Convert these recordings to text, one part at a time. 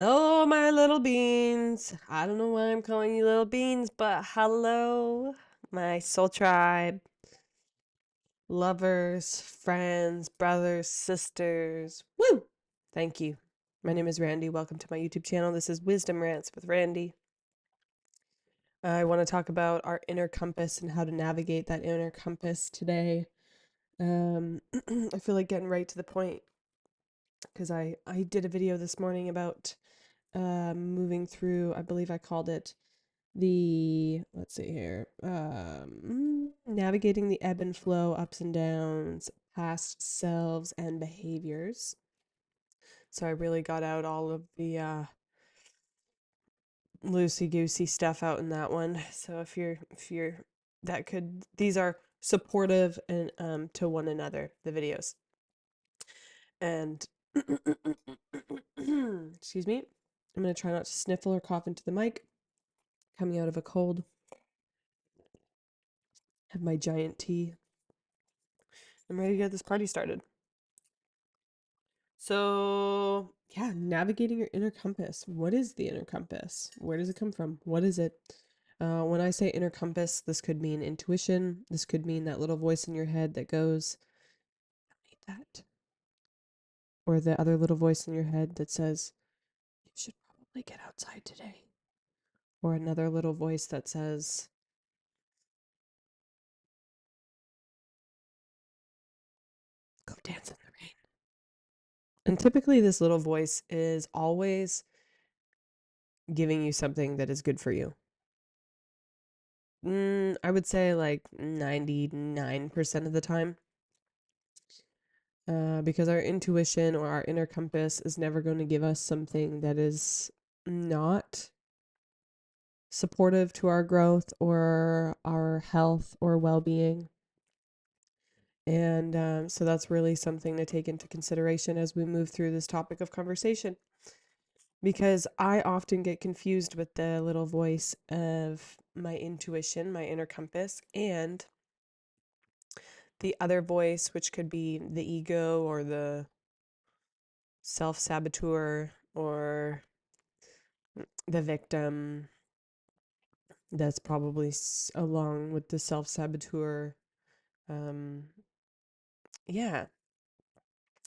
Oh, my little beans. I don't know why I'm calling you little beans, but hello, my soul tribe, lovers, friends, brothers, sisters. Woo! Thank you. My name is Randy. Welcome to my YouTube channel. This is Wisdom Rants with Randy. I want to talk about our inner compass and how to navigate that inner compass today. I feel like getting right to the point because I did a video this morning about moving through, I believe I called it let's see here, navigating the ebb and flow, ups and downs, past selves and behaviors. So I really got out all of the loosey goosey stuff out in that one. So if you're that could these are supportive and to one another, the videos. And excuse me, I'm gonna try not to sniffle or cough into the mic. Coming out of a cold. Have my giant tea. I'm ready to get this party started. So, yeah, navigating your inner compass. What is the inner compass? Where does it come from? What is it? When I say inner compass, this could mean intuition. This could mean that little voice in your head that goes, "I need that." Or the other little voice in your head that says, "You should probably get outside today." Or another little voice that says, "Go dance in the rain." And typically, this little voice is always giving you something that is good for you. I would say like 99% of the time. Because our intuition or our inner compass is never going to give us something that is not supportive to our growth or our health or well being. And so that's really something to take into consideration as we move through this topic of conversation. Because I often get confused with the little voice of my intuition, my inner compass, and the other voice, which could be the ego or the self saboteur or the victim. That's probably along with the self saboteur. Um, yeah.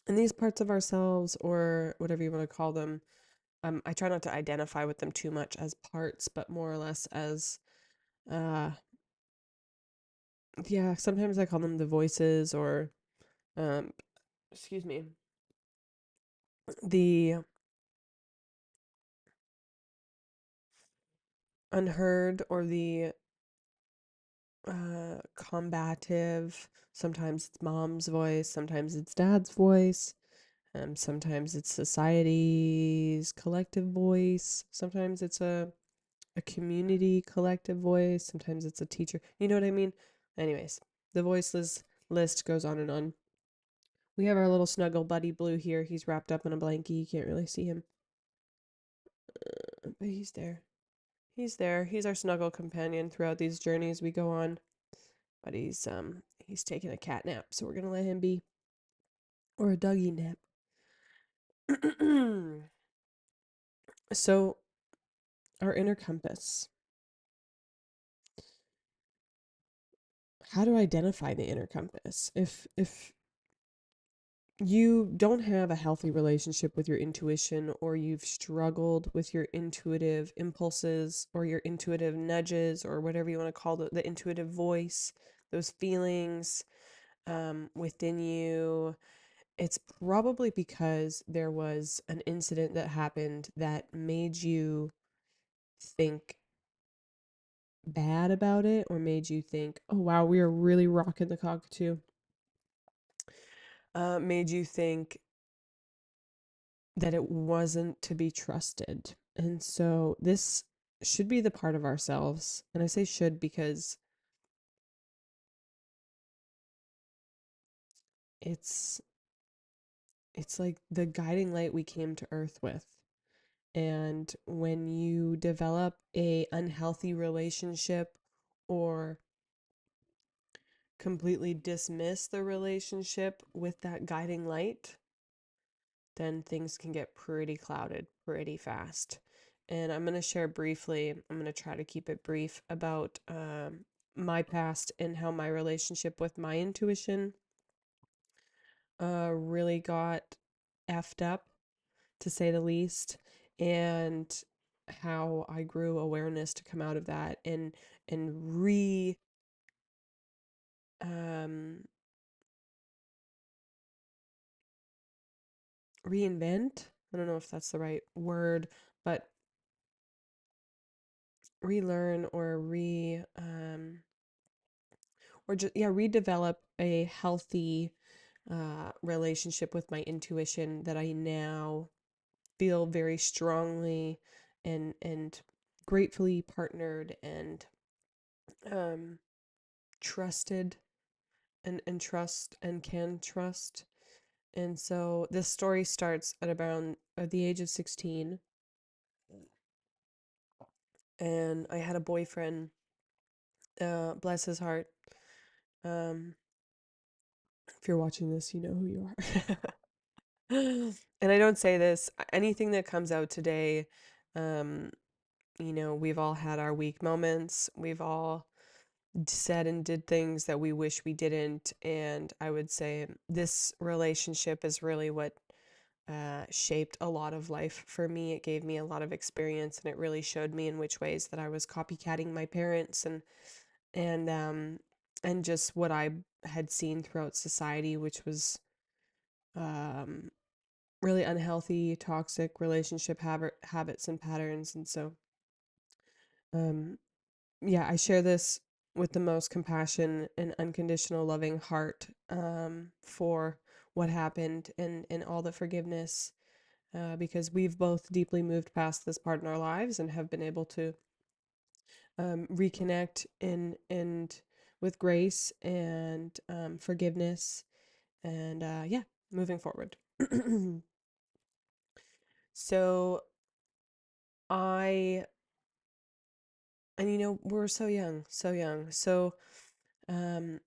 And these parts of ourselves, or whatever you want to call them, I try not to identify with them too much as parts, but more or less as, uh, yeah, sometimes I call them the voices or, um, excuse me, the unheard or the combative. Sometimes it's mom's voice, sometimes it's dad's voice, sometimes it's society's collective voice, sometimes it's a community collective voice, sometimes it's a teacher. You know what I mean? Anyways, the list goes on and on. We have our little snuggle buddy Blue here. He's wrapped up in a blankie. You can't really see him, but he's there. He's there. He's our snuggle companion throughout these journeys we go on. But he's taking a cat nap, so we're gonna let him be, or a doggy nap. So our inner compass. How to identify the inner compass? If you don't have a healthy relationship with your intuition, or you've struggled with your intuitive impulses or your intuitive nudges or whatever you want to call the intuitive voice, those feelings within you, it's probably because there was an incident that happened that made you think bad about it, or made you think, oh wow, we are really rocking the cockatoo. Made you think that it wasn't to be trusted. And so this should be the part of ourselves. And I say should because it's it's like the guiding light we came to earth with. And when you develop a unhealthy relationship or completely dismiss the relationship with that guiding light, then things can get pretty clouded pretty fast. And I'm going to share briefly, I'm going to try to keep it brief about my past and how my relationship with my intuition really got effed up, to say the least, and how I grew awareness to come out of that and um, reinvent. I don't know if that's the right word, but relearn or just yeah, redevelop a healthy relationship with my intuition that I now feel very strongly and gratefully partnered and um, trusted and trust and can trust. And so this story starts at around the age of 16, and I had a boyfriend, bless his heart. Um, if you're watching this, you know who you are. And I don't say this, anything that comes out today, um, we've all had our weak moments. We've all said and did things that we wish we didn't. And I would say this relationship is really what shaped a lot of life for me. It gave me a lot of experience, and it really showed me in which ways that I was copycatting my parents and um and just what I had seen throughout society, which was um really unhealthy, toxic relationship habits and patterns. And so, um, yeah, I share this with the most compassion and unconditional loving heart for what happened and all the forgiveness because we've both deeply moved past this part in our lives and have been able to reconnect and with grace and forgiveness and yeah, moving forward. So I and we're so young, so young. So um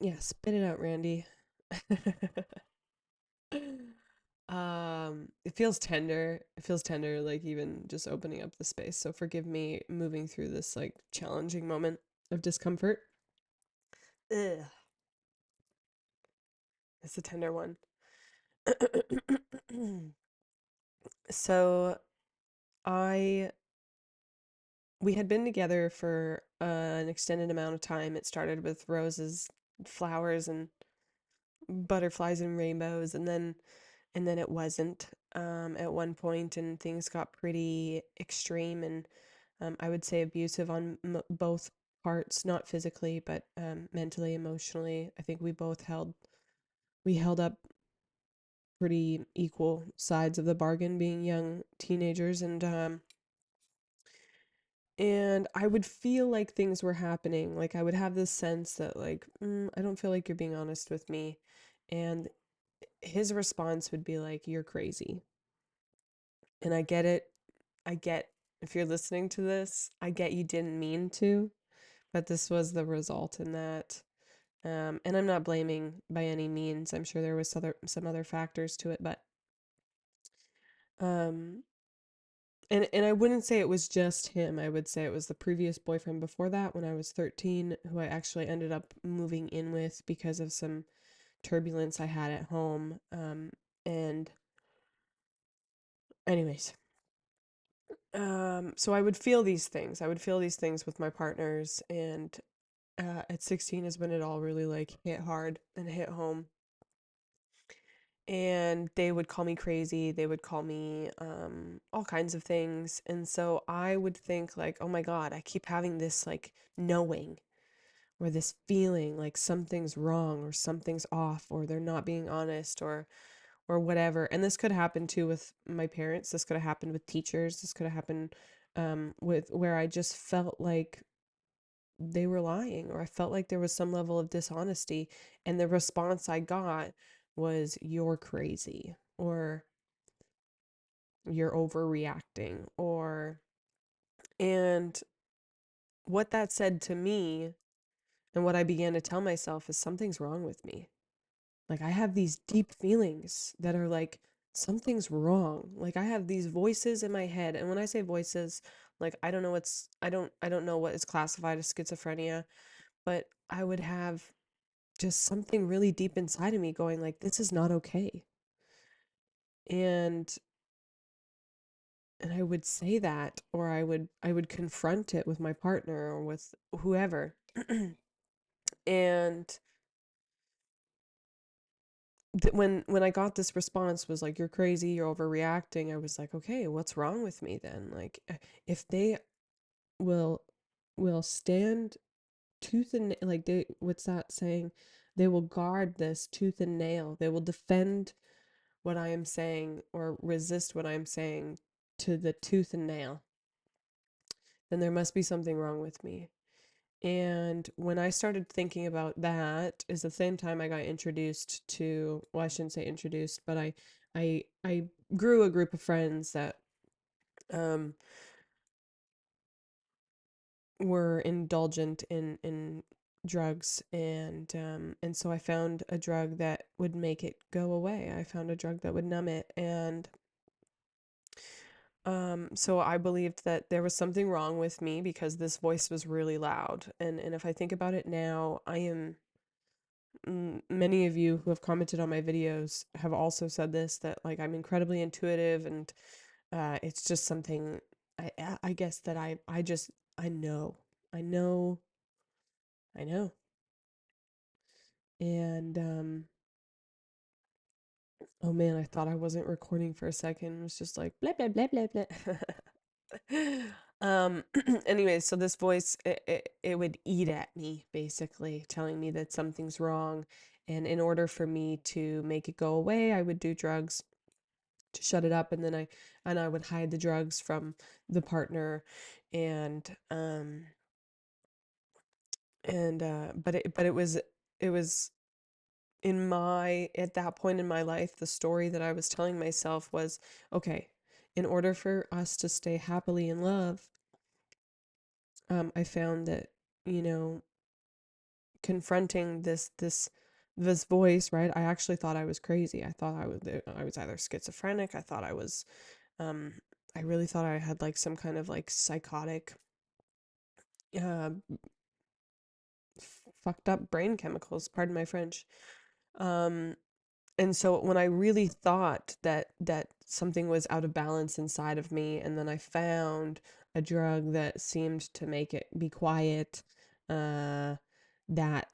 yeah, spit it out, Randy. It feels tender. It feels tender, like even just opening up the space. So forgive me moving through this like challenging moment of discomfort. Ugh, it's a tender one. So I we had been together for an extended amount of time. It started with roses, flowers, and butterflies and rainbows, and then it wasn't at one point, and things got pretty extreme and I would say abusive on both parts, not physically, but mentally, emotionally. I think we held up pretty equal sides of the bargain, being young teenagers, and I would feel like things were happening. Like I would have this sense that like, I don't feel like you're being honest with me, and his response would be like, "You're crazy." And I get it. I get if you're listening to this, I get you didn't mean to, but this was the result in that. And I'm not blaming by any means. I'm sure there was some other factors to it, but um, and I wouldn't say it was just him. I would say it was the previous boyfriend before that when I was 13, who I actually ended up moving in with because of some turbulence I had at home. And anyways, so I would feel these things. I would feel these things with my partners, and at 16 is when it all really like hit hard and hit home. And they would call me crazy. They would call me all kinds of things. And so I would think like, oh my God, I keep having this like knowing or this feeling like something's wrong or something's off or they're not being honest or whatever. And this could happen too with my parents. This could have happened with teachers. This could have happened with where I just felt like they were lying or I felt like there was some level of dishonesty. And the response I got was, "You're crazy," or "You're overreacting," and what that said to me and what I began to tell myself is something's wrong with me. Like I have these deep feelings that are like something's wrong. Like I have these voices in my head, and when I say voices, like I don't know what is classified as schizophrenia, but I would have just something really deep inside of me going like this is not okay. And I would say that, or I would confront it with my partner or with whoever. And when I got this response was like you're crazy, you're overreacting, I was like, okay, what's wrong with me then? Like if they will stand tooth and like they what's that saying? They will guard this tooth and nail. They will defend what I am saying or resist what I am saying to the tooth and nail. Then there must be something wrong with me. And when I started thinking about that, is the same time I got introduced to, well, I shouldn't say introduced, but I grew a group of friends that um were indulgent in drugs, and so I found a drug that would make it go away. I found a drug that would numb it, and so I believed that there was something wrong with me because this voice was really loud. And if I think about it now, I am many of you who have commented on my videos have also said this, that like I'm incredibly intuitive, and it's just something I guess that I just I know. I know. I know. And oh man, I thought I wasn't recording for a second. It was just like blah blah blah blah blah. um anyway, so this voice it would eat at me basically, telling me that something's wrong. And in order for me to make it go away, I would do drugs to shut it up, and then I would hide the drugs from the partner. And but it was in my at that point in my life, the story that I was telling myself was, okay, in order for us to stay happily in love, I found that, you know, confronting this voice, right? I actually thought I was crazy. I thought I was either schizophrenic. I thought I was um I really thought I had like some kind of like psychotic uh fucked up brain chemicals, pardon my French. Um and so when I really thought that something was out of balance inside of me, and then I found a drug that seemed to make it be quiet, uh, that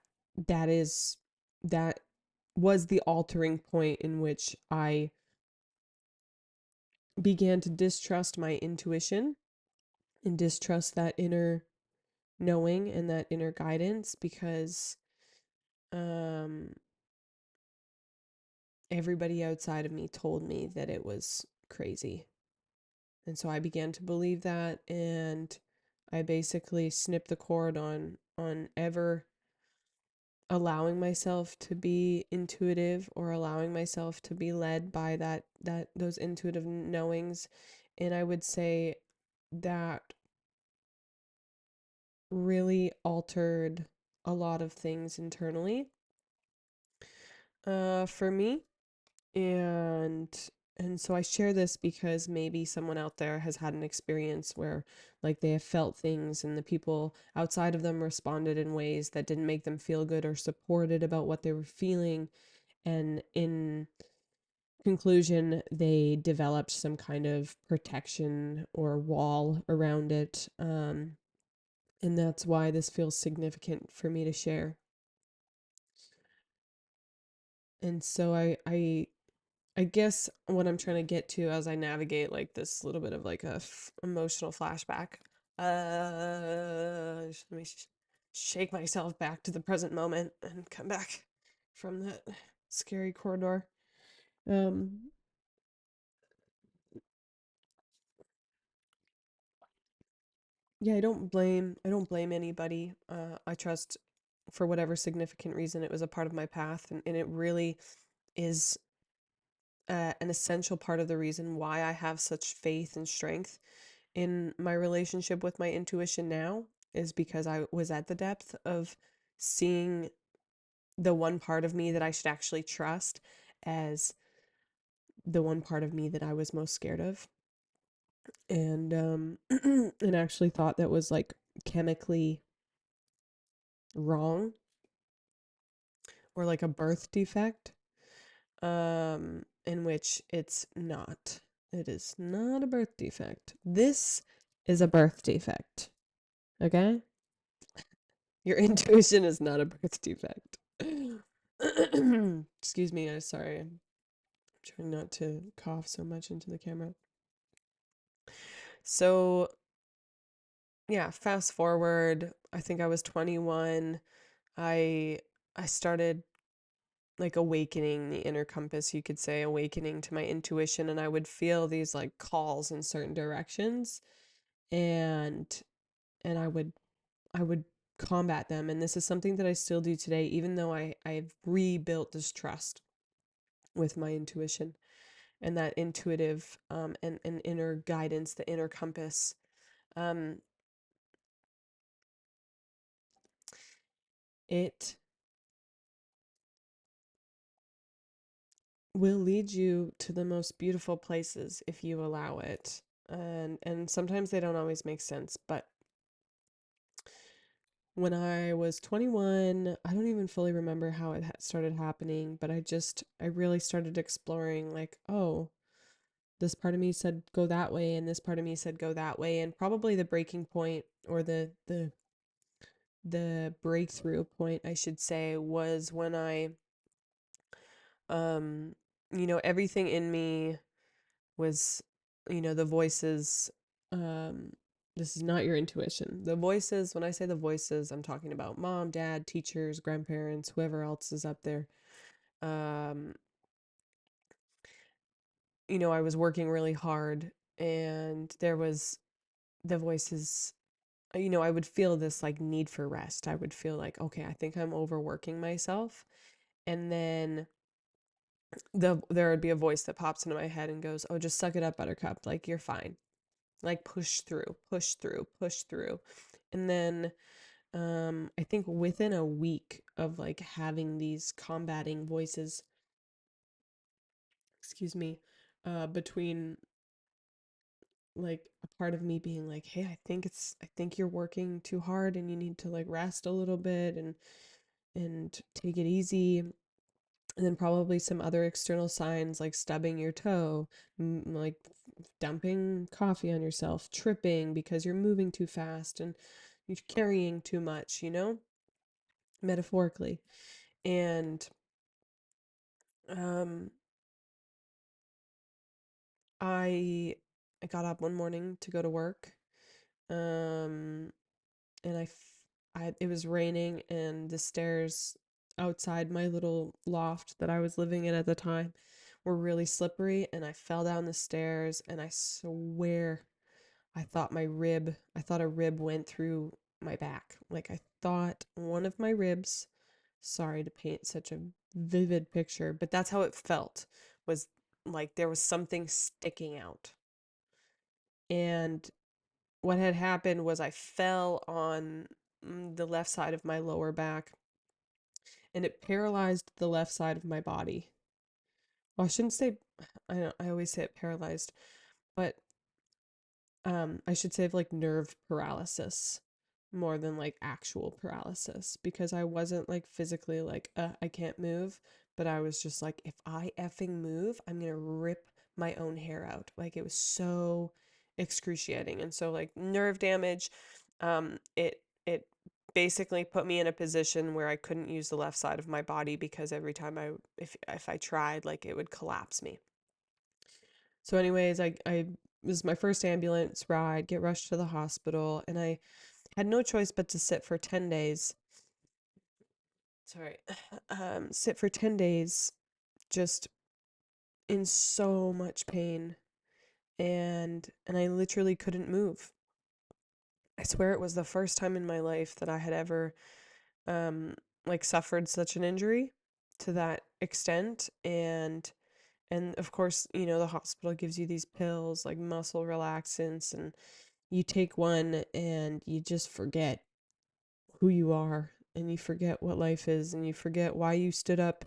that is that was the altering point in which I began to distrust my intuition and distrust that inner knowing and that inner guidance, because um, everybody outside of me told me that it was crazy. And so I began to believe that, and I basically snipped the cord on ever allowing myself to be intuitive or allowing myself to be led by that those intuitive knowings. And I would say that really altered a lot of things internally for me. And so I share this because maybe someone out there has had an experience where like they have felt things and the people outside of them responded in ways that didn't make them feel good or supported about what they were feeling, and in conclusion they developed some kind of protection or wall around it. And that's why this feels significant for me to share. And so I guess what I'm trying to get to as I navigate like this little bit of like a emotional flashback. Let me shake myself back to the present moment and come back from that scary corridor. Um, yeah, I don't blame anybody. I trust for whatever significant reason it was a part of my path, and it really is an essential part of the reason why I have such faith and strength in my relationship with my intuition now, is because I was at the depth of seeing the one part of me that I should actually trust as the one part of me that I was most scared of. And and actually thought that was like chemically wrong or like a birth defect, in which it's not. It is not a birth defect. This is a birth defect. Okay? Your intuition is not a birth defect. Excuse me, I'm sorry. I'm trying not to cough so much into the camera. So, yeah, fast forward, I think I was 21. I I started like awakening the inner compass, you could say, awakening to my intuition, and I would feel these like calls in certain directions, and and I would combat them. And this is something that I still do today, even though I've rebuilt this trust with my intuition and that intuitive and inner guidance, the inner compass. Um, it will lead you to the most beautiful places if you allow it. And sometimes they don't always make sense, but when I was 21, I don't even fully remember how it started happening, but I really started exploring like, oh, this part of me said go that way and this part of me said go that way. And probably the breaking point, or the breakthrough point, I should say, was when um everything in me was, the voices, um this is not your intuition. The voices, when I say the voices, I'm talking about mom, dad, teachers, grandparents, whoever else is up there. um I was working really hard, and there was the voices. I would feel this like need for rest. I would feel like, okay, I think I'm overworking myself. And then there would be a voice that pops into my head and goes, "Oh, just suck it up, buttercup. Like you're fine. Like push through, push through, push through." And then I think within a week of like having these combating voices, excuse me, between like a part of me being like, "Hey, I think you're working too hard and you need to like rest a little bit and take it easy." And then probably some other external signs like stubbing your toe, like dumping coffee on yourself, tripping because you're moving too fast and you're carrying too much, metaphorically. And um, I I got up one morning to go to work, um, and it was raining, and the stairs outside my little loft that I was living in at the time were really slippery, and I fell down the stairs, and I swear I thought a rib went through my back. Like I thought one of my ribs, sorry to paint such a vivid picture, but that's how it felt, was like there was something sticking out. And what had happened was I fell on the left side of my lower back, and it paralyzed the left side of my body. Well, I shouldn't say, I always say it paralyzed, but I should say like nerve paralysis more than like actual paralysis, because I wasn't like physically like, I can't move, but I was just like, if I effing move, I'm gonna rip my own hair out. Like it was so excruciating. And so like nerve damage, it basically put me in a position where I couldn't use the left side of my body, because every time if I tried, like it would collapse me. So anyways, I it was my first ambulance ride, get rushed to the hospital, and I had no choice but to sit for 10 days. Sorry. Sit for 10 days just in so much pain, and I literally couldn't move. I swear it was the first time in my life that I had ever um like suffered such an injury to that extent. And of course, the hospital gives you these pills like muscle relaxants, and you take one and you just forget who you are. and you forget what life is, and you forget why you stood up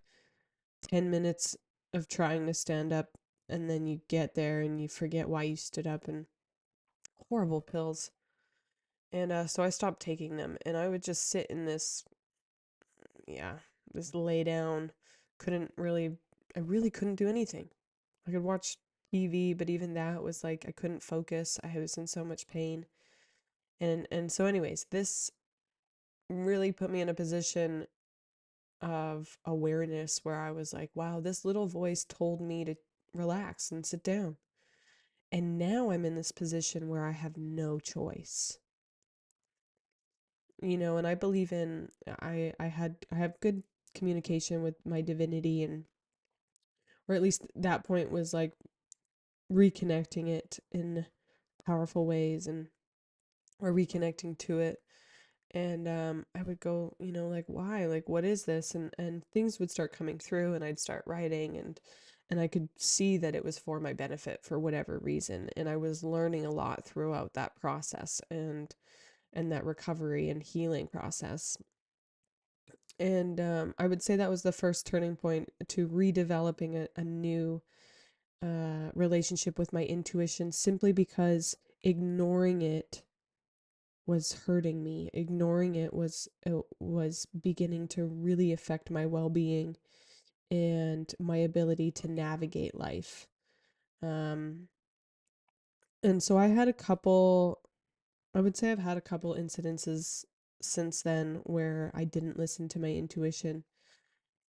10 minutes of trying to stand up, and then you get there and you forget why you stood up, and horrible pills. And so I stopped taking them, and I would just sit in this, yeah, this lay down. Couldn't really, I really couldn't do anything. I could watch TV, but even that was like I couldn't focus. I was in so much pain. And so anyways, this really put me in a position of awareness where I was like, wow, this little voice told me to relax and sit down. And now I'm in this position where I have no choice. And I believe in I have good communication with my divinity, and or at least that point was like reconnecting it in powerful ways, and or reconnecting to it. And I would go, like, why, like, what is this? And things would start coming through, and I'd start writing, and I could see that it was for my benefit for whatever reason, and I was learning a lot throughout that process, and that recovery and healing process. And I would say that was the first turning point to redeveloping a new relationship with my intuition, simply because ignoring it was hurting me. Ignoring it was beginning to really affect my well-being and my ability to navigate life. Um, and so I would say I've had a couple incidences since then where I didn't listen to my intuition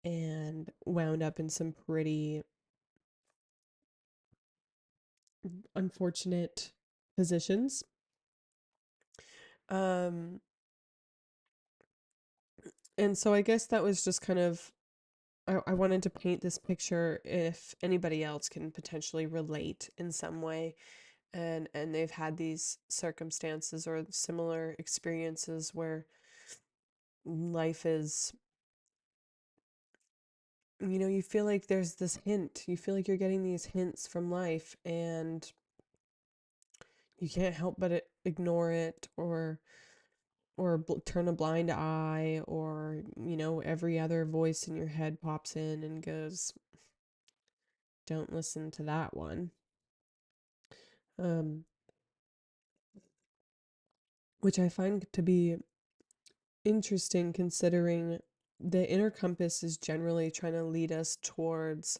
and wound up in some pretty unfortunate positions. Um, and so I guess that was just kind of, I wanted to paint this picture if anybody else can potentially relate in some way, and they've had these circumstances or similar experiences where life is, you feel like there's this hint. You feel like you're getting these hints from life, and you can't help but ignore it, or turn a blind eye, or every other voice in your head pops in and goes, don't listen to that one. um which I find to be interesting, considering the inner compass is generally trying to lead us towards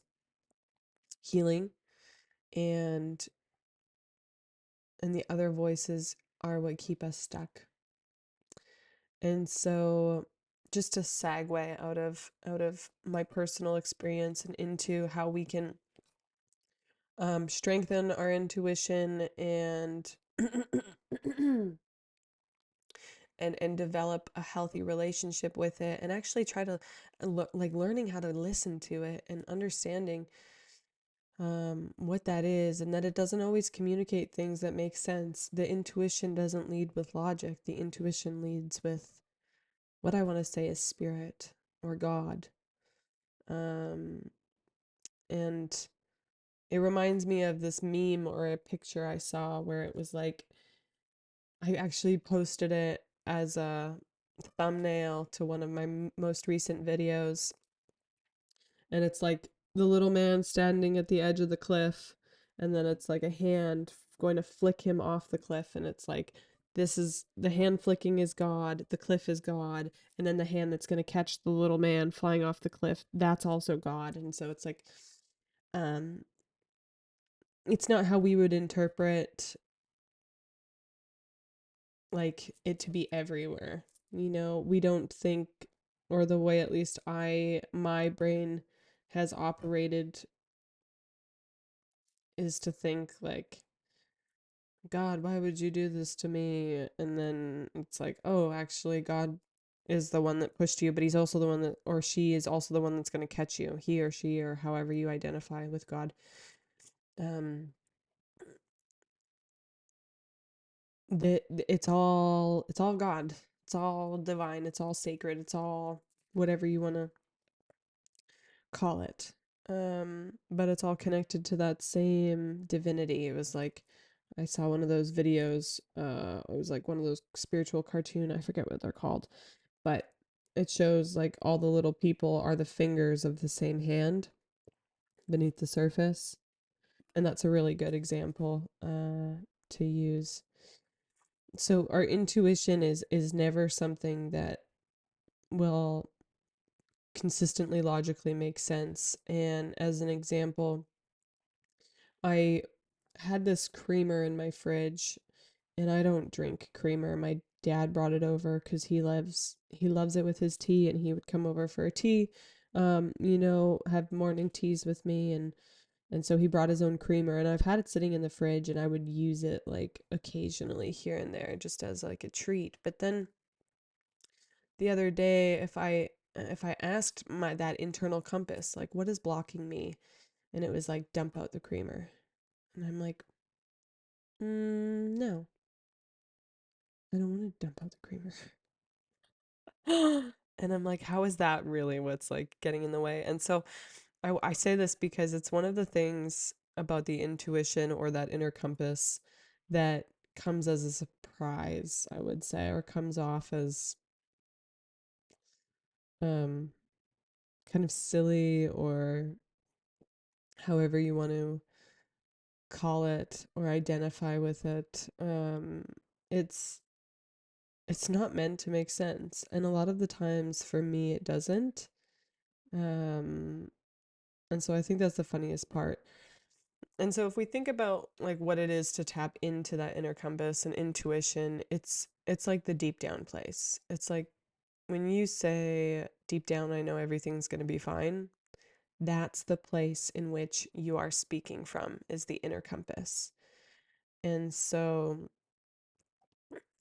healing, and the other voices are what keep us stuck. And so, just to segue out of my personal experience and into how we can strengthen our intuition, and and develop a healthy relationship with it, and actually try to like learning how to listen to it and understanding what that is, and that it doesn't always communicate things that make sense. The intuition doesn't lead with logic. The intuition leads with what I want to say is spirit or God. um and it reminds me of this meme or a picture I saw where it was like, I actually posted it as a thumbnail to one of my most recent videos. And it's like the little man standing at the edge of the cliff, and then it's like a hand going to flick him off the cliff. And it's like, this is the hand flicking is God, the cliff is God, and then the hand that's going to catch the little man flying off the cliff, that's also God. And so it's like, um, it's not how we would interpret like it to be everywhere. We don't think, or the way at least my brain has operated is to think like, God, why would you do this to me? And then it's like, oh, actually, God is the one that pushed you, but he's also the one that, or she is also the one that's going to catch you, he or she, or however you identify with God. Um, it's all God. It's all divine. It's all sacred. It's all whatever you want to call it. But it's all connected to that same divinity. It was like, I saw one of those videos. It was like one of those spiritual cartoon. I forget what they're called, but it shows like all the little people are the fingers of the same hand beneath the surface. And that's a really good example to use. So our intuition is never something that will consistently logically make sense. And as an example, I had this creamer in my fridge, and I don't drink creamer. My dad brought it over because he loves it with his tea, and he would come over for a tea, have morning teas with me, and so he brought his own creamer, and I've had it sitting in the fridge, and I would use it like occasionally here and there just as like a treat. But then the other day, if I asked my that internal compass, like what is blocking me, and it was like dump out the creamer, and I'm like, no, I don't want to dump out the creamer. And I'm like, how is that really what's like getting in the way? And so I say this because it's one of the things about the intuition or that inner compass that comes as a surprise, I would say, or comes off as um, kind of silly or however you want to call it or identify with it. It's it's not meant to make sense, and a lot of the times for me it doesn't. Um, and so I think that's the funniest part. And so if we think about like what it is to tap into that inner compass and intuition, it's like the deep down place. It's like when you say deep down I know everything's going to be fine, that's the place in which you are speaking from is the inner compass. And so,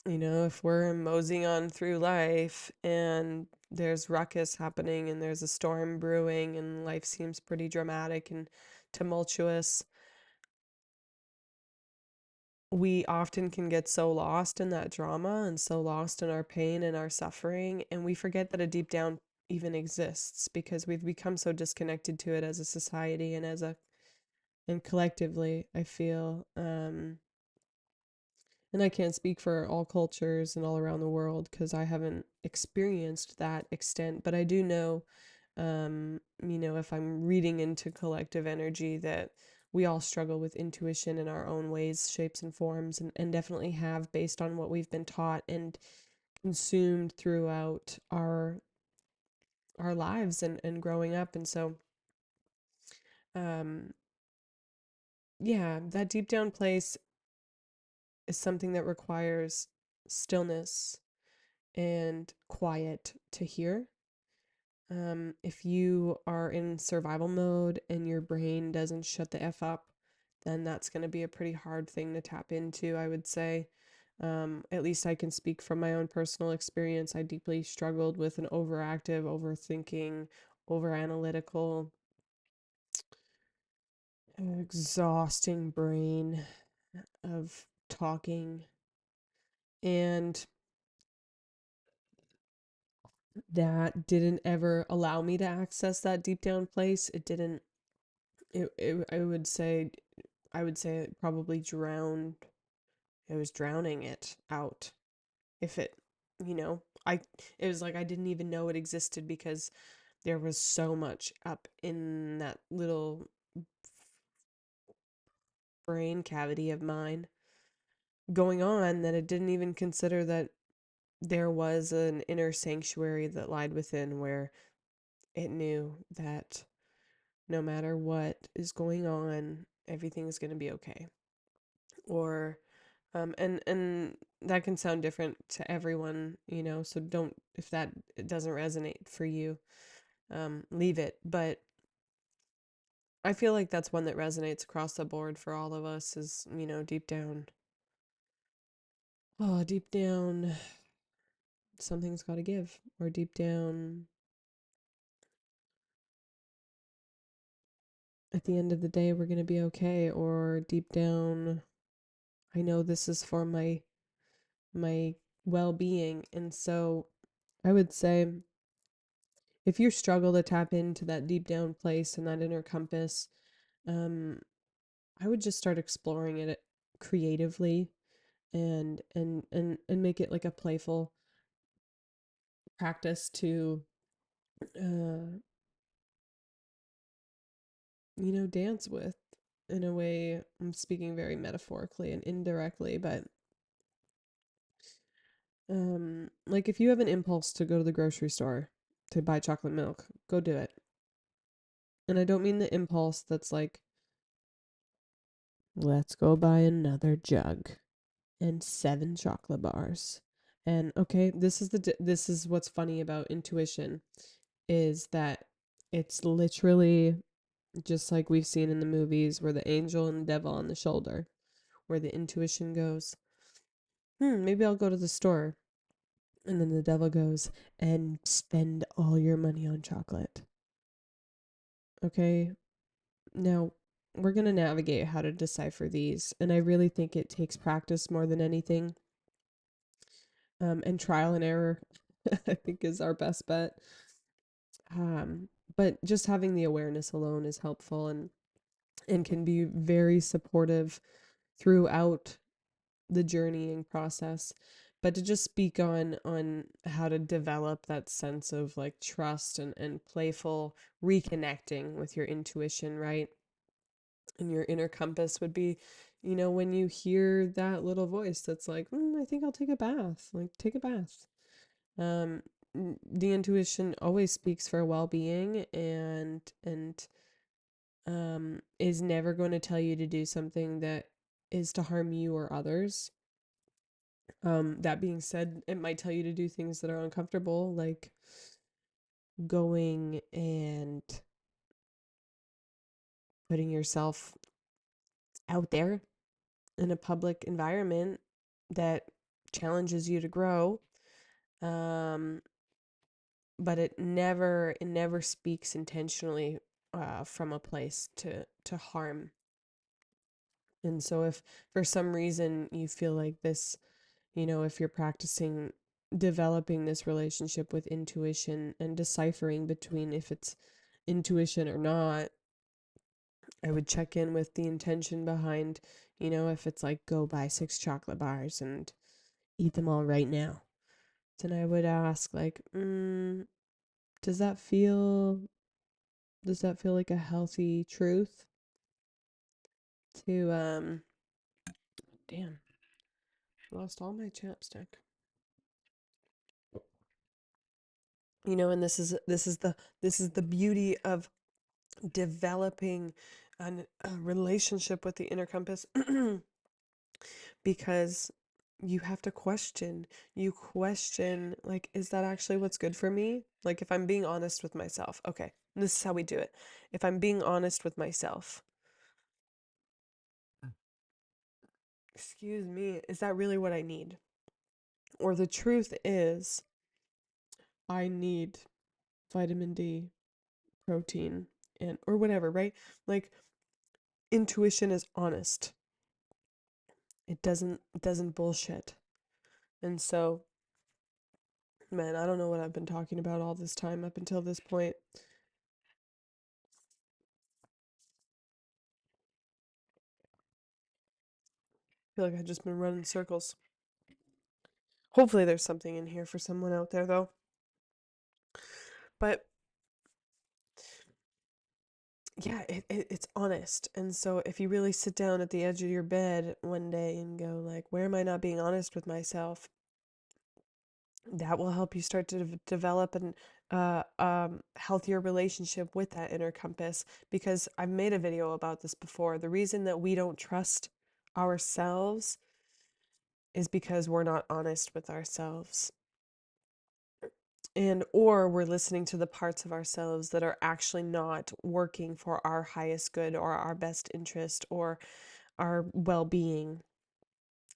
if we're moseying on through life and there's ruckus happening and there's a storm brewing and life seems pretty dramatic and tumultuous, we often can get so lost in that drama and so lost in our pain and our suffering, and we forget that a deep down even exists because we've become so disconnected to it as a society and collectively, I feel. And I can't speak for all cultures and all around the world because I haven't experienced that extent, but I do know, if I'm reading into collective energy, that we all struggle with intuition in our own ways, shapes, and forms, and definitely have based on what we've been taught and consumed throughout our lives and growing up. And so, um, yeah, that deep down place is something that requires stillness and quiet to hear. If you are in survival mode and your brain doesn't shut the F up, then that's going to be a pretty hard thing to tap into, I would say. At least I can speak from my own personal experience. I deeply struggled with an overactive, overthinking, overanalytical, exhausting brain of talking. And that didn't ever allow me to access that deep down place. It didn't I would say it probably drowned. It was drowning it out. If it, you know, I it was like I didn't even know it existed because there was so much up in that little brain cavity of mine going on that it didn't even consider that there was an inner sanctuary that lied within where it knew that no matter what is going on, everything is going to be okay. Or and that can sound different to everyone, so don't, if that it doesn't resonate for you, leave it. But I feel like that's one that resonates across the board for all of us is, deep down, oh, deep down, something's got to give, or deep down, at the end of the day, we're going to be okay, or deep down, I know this is for my well-being. And so I would say if you struggle to tap into that deep down place and that inner compass, um, I would just start exploring it creatively and make it like a playful practice to, uh, dance with in a way. I'm speaking very metaphorically and indirectly, but like if you have an impulse to go to the grocery store to buy chocolate milk, go do it. And I don't mean the impulse that's like, let's go buy another jug and 7 chocolate bars. And okay, this is what's funny about intuition is that it's literally just like we've seen in the movies where the angel and the devil on the shoulder, where the intuition goes, maybe I'll go to the store. And then the devil goes, and spend all your money on chocolate. Okay, now we're going to navigate how to decipher these. And I really think it takes practice more than anything. And trial and error, I think, is our best bet. But just having the awareness alone is helpful and can be very supportive throughout the journeying process. But to just speak on how to develop that sense of like trust and playful reconnecting with your intuition, right? And your inner compass would be, when you hear that little voice that's like, I think I'll take a bath. Like, take a bath. Um, the intuition always speaks for well-being and is never going to tell you to do something that is to harm you or others. That being said, it might tell you to do things that are uncomfortable, like going and putting yourself out there in a public environment that challenges you to grow. Um, but it never speaks intentionally from a place to harm. And so if for some reason you feel like this, if you're practicing developing this relationship with intuition and deciphering between if it's intuition or not, I would check in with the intention behind, if it's like go buy 6 chocolate bars and eat them all right now. Then I would ask like, does that feel does that feel like a healthy truth to damn, lost all my chapstick. And this is the beauty of developing a relationship with the inner compass because you have to question. You question, like, is that actually what's good for me? Like, if I'm being honest with myself, okay, this is how we do it. If I'm being honest with myself, excuse me, is that really what I need? Or the truth is, I need vitamin D, protein, and or whatever, right? Like, intuition is honest. It doesn't bullshit. And so, man, I don't know what I've been talking about all this time up until this point. I feel like I've just been running circles. Hopefully there's something in here for someone out there though. But yeah, it's honest. And so if you really sit down at the edge of your bed one day and go like, where am I not being honest with myself? That will help you start to develop an healthier relationship with that inner compass. Because I've made a video about this before. The reason that we don't trust ourselves is because we're not honest with ourselves. And or we're listening to the parts of ourselves that are actually not working for our highest good or our best interest or our well-being,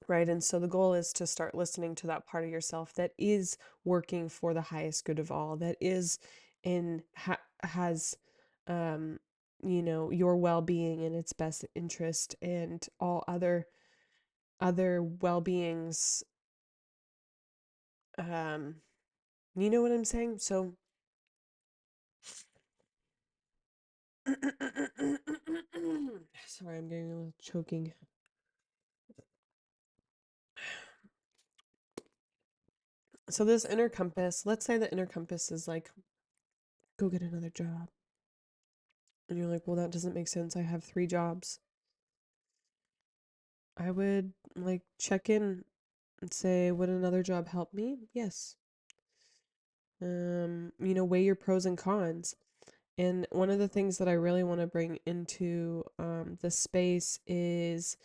right? And so the goal is to start listening to that part of yourself that is working for the highest good of all, that is has your well-being in its best interest, and all other well-beings. You know what I'm saying? So sorry, I'm getting a little choking. So this inner compass, let's say the inner compass is like, go get another job. And you're like, well, that doesn't make sense. I have three jobs. I would like check in and say, would another job help me? Yes. Weigh your pros and cons. And one of the things that I really want to bring into the space is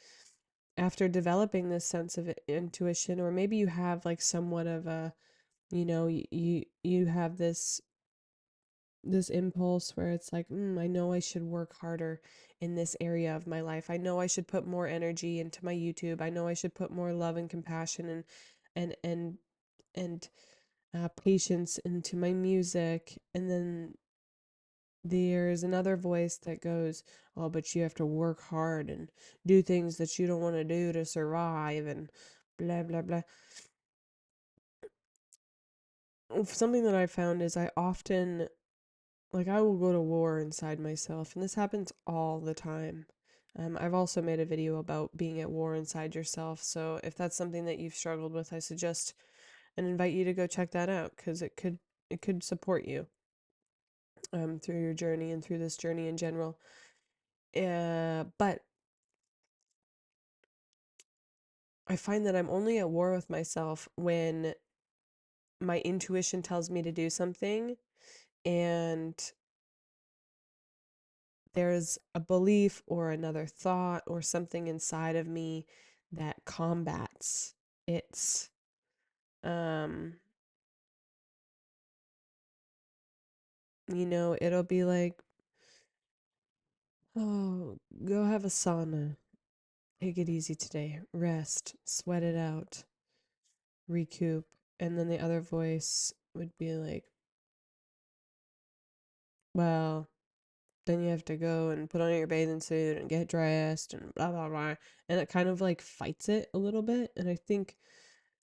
after developing this sense of intuition, or maybe you have like somewhat of a, you have this impulse where it's like, I know I should work harder in this area of my life. I know I should put more energy into my YouTube. I know I should put more love and compassion and and and patience into my music. And then there's another voice that goes, oh, but you have to work hard and do things that you don't want to do to survive and blah, blah, blah. Something that I found is I often, like, I will go to war inside myself, and this happens all the time. I've also made a video about being at war inside yourself, so if that's something that you've struggled with, I suggest and invite you to go check that out because it could support you through your journey and through this journey in general. But I find that I'm only at war with myself when my intuition tells me to do something and there's a belief or another thought or something inside of me that combats its um it'll be like, oh, go have a sauna, take it easy today, rest, sweat it out, recoup. And then the other voice would be like, well, then you have to go and put on your bathing suit and get dressed and blah blah blah. And it kind of like fights it a little bit. And I think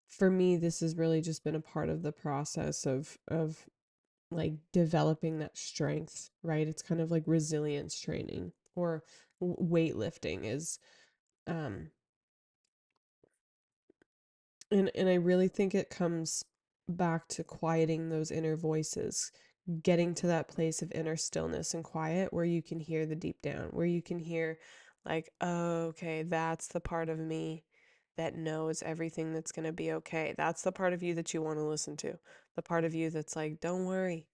for me, this has really just been a part of the process of like developing that strength, right? It's kind of like resilience training or weightlifting is um and I really think it comes back to quieting those inner voices, getting to that place of inner stillness and quiet where you can hear the deep down, where you can hear like, oh, okay, that's the part of me that knows everything that's going to be okay. That's the part of you that you want to listen to. The part of you that's like, don't worry.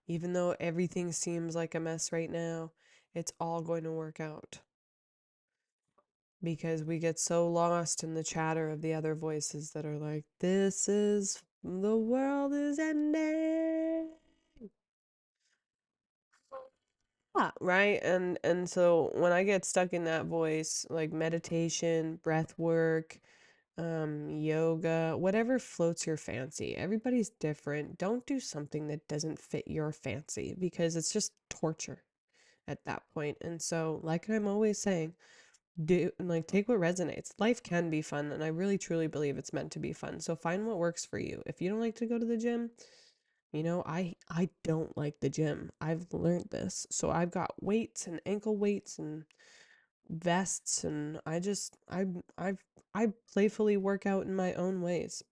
Even though everything seems like a mess right now, it's all going to work out because we get so lost in the chatter of the other voices that are like, this is the world is ending. Yeah, right? And so when I get stuck in that voice, like meditation, breath work, yoga, whatever floats your fancy. Everybody's different. Don't do something that doesn't fit your fancy because it's just torture at that point. And so, like I'm always saying, do like take what resonates. Life can be fun, and I really truly believe it's meant to be fun. So find what works for you. If you don't like to go to the gym, I don't like the gym. I've learned this. So I've got weights and ankle weights and vests, and I playfully work out in my own ways.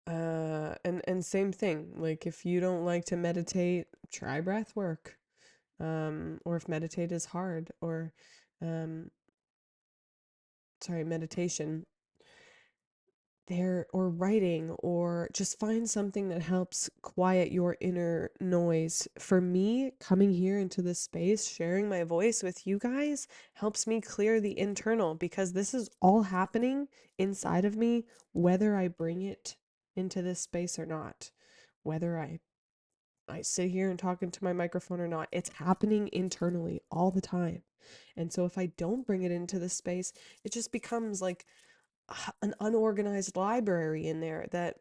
And same thing. Like if you don't like to meditate, try breath work. Or if meditate is hard, or um meditation there, or writing, or just find something that helps quiet your inner noise. For me, coming here into this space, sharing my voice with you guys helps me clear the internal because this is all happening inside of me, whether I bring it into this space or not, whether I sit here and talk into my microphone or not. It's happening internally all the time. And so if I don't bring it into this space, it just becomes like an unorganized library in there that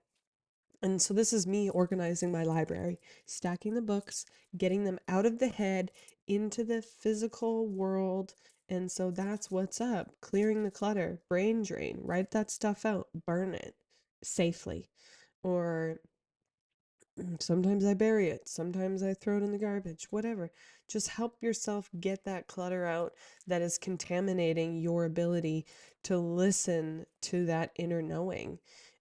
and so this is me organizing my library, stacking the books, getting them out of the head into the physical world. And so that's what's up. Clearing the clutter, brain drain, write that stuff out, burn it safely. Or sometimes I bury it, sometimes I throw it in the garbage, whatever. Just help yourself get that clutter out that is contaminating your ability to listen to that inner knowing.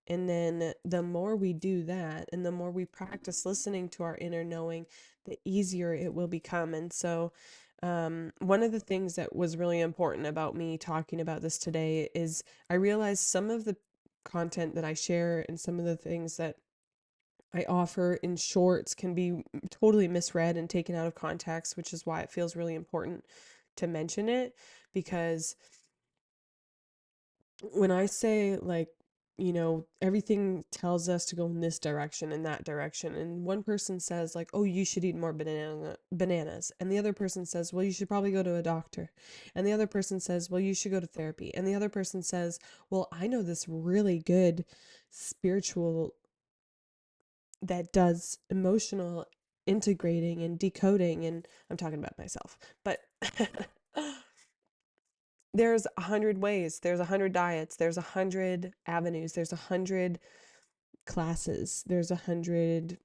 And then the more we do that and the more we practice listening to our inner knowing, the easier it will become. And so, one of the things that was really important about me talking about this today is I realized some of the content that I share and some of the things that I offer in shorts can be totally misread and taken out of context, which is why it feels really important to mention it. Because when I say, like, everything tells us to go in this direction and that direction, and one person says, like, oh, you should eat more bananas, and the other person says, well, you should probably go to a doctor, and the other person says, well, you should go to therapy, and the other person says, well, I know this really good spiritual that does emotional integrating and decoding, and I'm talking about myself, but there's 100 ways, there's 100 diets, there's 100 avenues, there's 100 classes, there's 100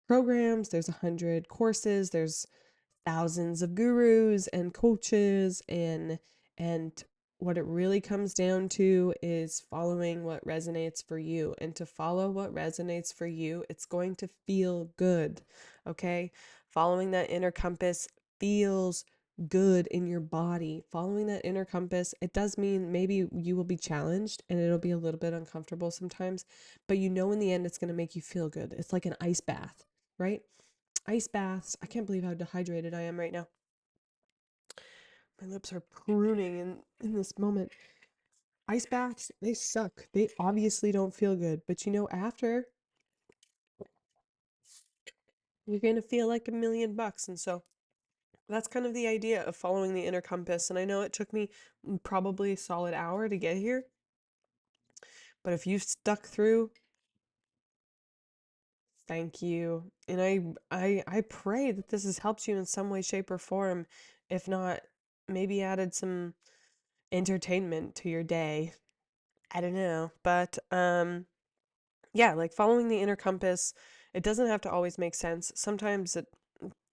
programs, there's 100 courses, there's thousands of gurus and coaches, and what it really comes down to is following what resonates for you. And to follow what resonates for you, it's going to feel good. Okay? Following that inner compass feels good in your body. Following that inner compass, it does mean maybe you will be challenged and it'll be a little bit uncomfortable sometimes, but in the end it's going to make you feel good. It's like an ice bath, right? Ice baths. I can't believe how dehydrated I am right now. My lips are pruning in this moment. Ice baths, they suck. They obviously don't feel good. But after, you're going to feel like $1,000,000. And so that's kind of the idea of following the inner compass. And I know it took me probably a solid hour to get here. But if you've stuck through, thank you. And I pray that this has helped you in some way, shape, or form. If not, maybe added some entertainment to your day. I don't know. But yeah, like following the inner compass, it doesn't have to always make sense. Sometimes it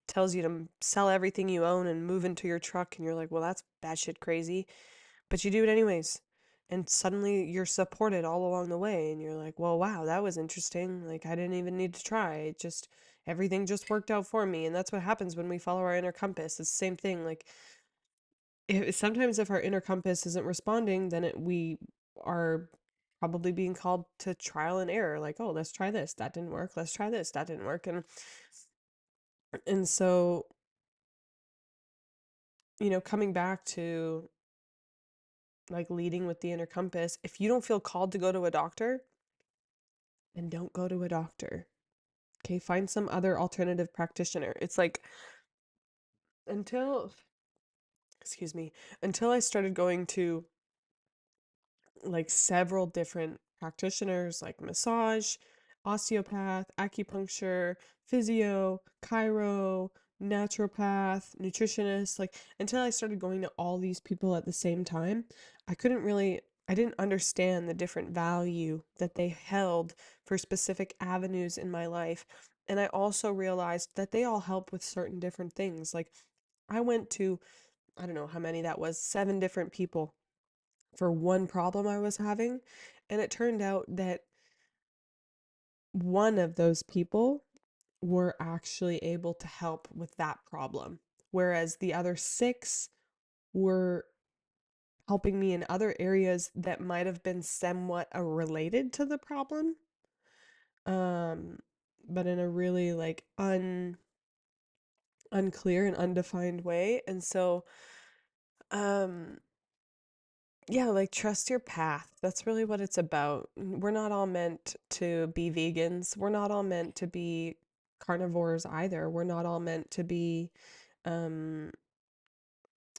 tells you to sell everything you own and move into your truck, and you're like, well, that's batshit crazy. But you do it anyways. And suddenly you're supported all along the way, and you're like, well, wow, that was interesting. Like, I didn't even need to try. Everything just worked out for me. And that's what happens when we follow our inner compass. It's the same thing. Like, sometimes if our inner compass isn't responding, then we are probably being called to trial and error. Like, oh, let's try this, that didn't work, let's try this, that didn't work. And so, coming back to, like, leading with the inner compass, if you don't feel called to go to a doctor, then don't go to a doctor. Okay, find some other alternative practitioner. It's like, until excuse me, until I started going to, like, several different practitioners, like massage, osteopath, acupuncture, physio, chiro, naturopath, nutritionist, like, until I started going to all these people at the same time, I didn't understand the different value that they held for specific avenues in my life. And I also realized that they all help with certain different things. Like, I went to, I don't know how many that was, 7 different people for one problem I was having. And it turned out that one of those people were actually able to help with that problem, whereas the other 6 were helping me in other areas that might have been somewhat related to the problem, um, but in a really, like, unclear and undefined way. And so, um, yeah, like, trust your path. That's really what it's about. We're not all meant to be vegans. We're not all meant to be carnivores either. We're not all meant to be, um,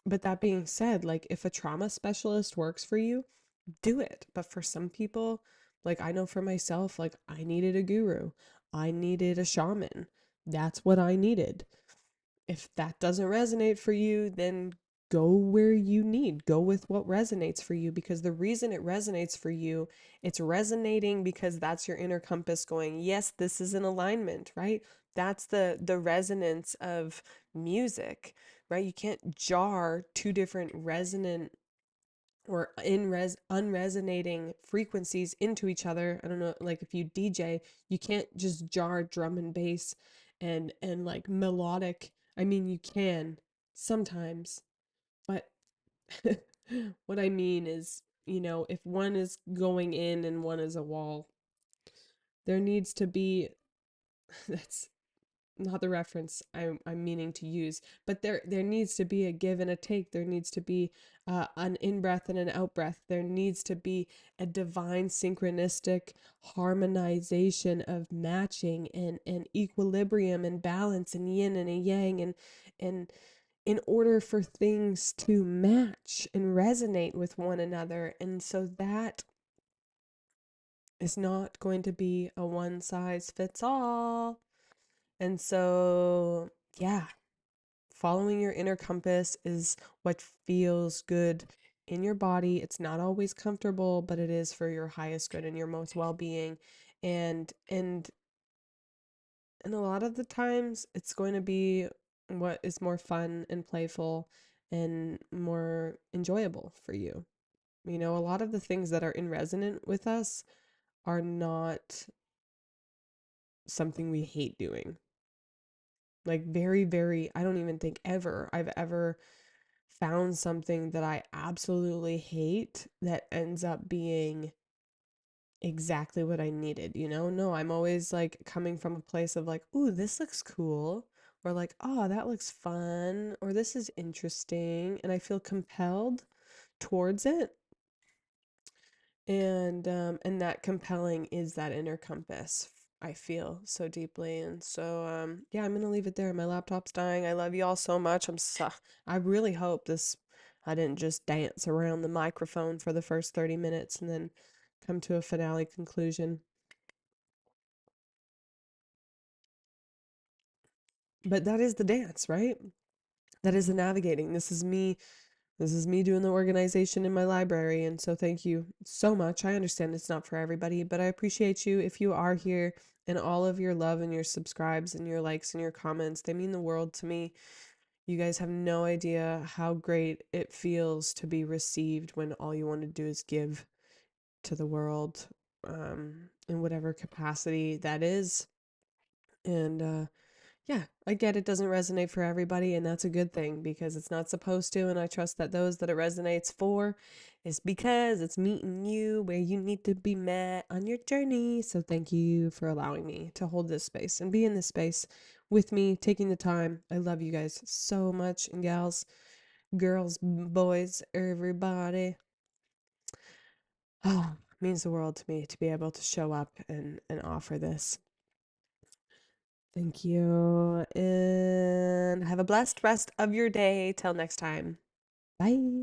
but that being said, like, if a trauma specialist works for you, do it. But for some people, like, I know for myself, like, I needed a guru. I needed a shaman. That's what I needed. If that doesn't resonate for you, then go where you need. Go with what resonates for you, because the reason it resonates for you, it's resonating because that's your inner compass going, yes, this is in alignment, right? That's the resonance of music, right? You can't jar two different resonant or unresonating frequencies into each other. I don't know, like if you DJ, you can't just jar drum and bass and like melodic. I mean, you can sometimes, but what I mean is, if one is going in and one is a wall, there needs to be that's not the reference I'm meaning to use, but there needs to be a give and a take. There needs to be an in breath and an out breath. There needs to be a divine synchronistic harmonization of matching and equilibrium and balance and yin and a yang and in order for things to match and resonate with one another. And so that is not going to be a one size fits all. And so, yeah, following your inner compass is what feels good in your body. It's not always comfortable, but it is for your highest good and your most well-being. And a lot of the times it's going to be what is more fun and playful and more enjoyable for you. A lot of the things that are in resonant with us are not something we hate doing. Like very, very, I don't even think ever I've ever found something that I absolutely hate that ends up being exactly what I needed. No, I'm always like coming from a place of like, ooh, this looks cool, or like, oh, that looks fun, or this is interesting, and I feel compelled towards it. And that compelling is that inner compass. I feel so deeply. And so yeah, I'm gonna leave it there. My laptop's dying. I love you all so much. I really hope this I didn't just dance around the microphone for the first 30 minutes and then come to a finale conclusion. But that is the dance, right? That is the navigating. This is me doing the organization in my library, and so thank you so much. I understand it's not for everybody, but I appreciate you if you are here, and all of your love and your subscribes and your likes and your comments. They mean the world to me. You guys have no idea how great it feels to be received when all you want to do is give to the world, in whatever capacity that is. And yeah, I get it doesn't resonate for everybody, and that's a good thing because it's not supposed to. And I trust that those that it resonates for is because it's meeting you where you need to be met on your journey. So thank you for allowing me to hold this space and be in this space with me, taking the time. I love you guys so much, and gals, girls, boys, everybody. Oh, it means the world to me to be able to show up and offer this. Thank you. And have a blessed rest of your day. Till next time. Bye.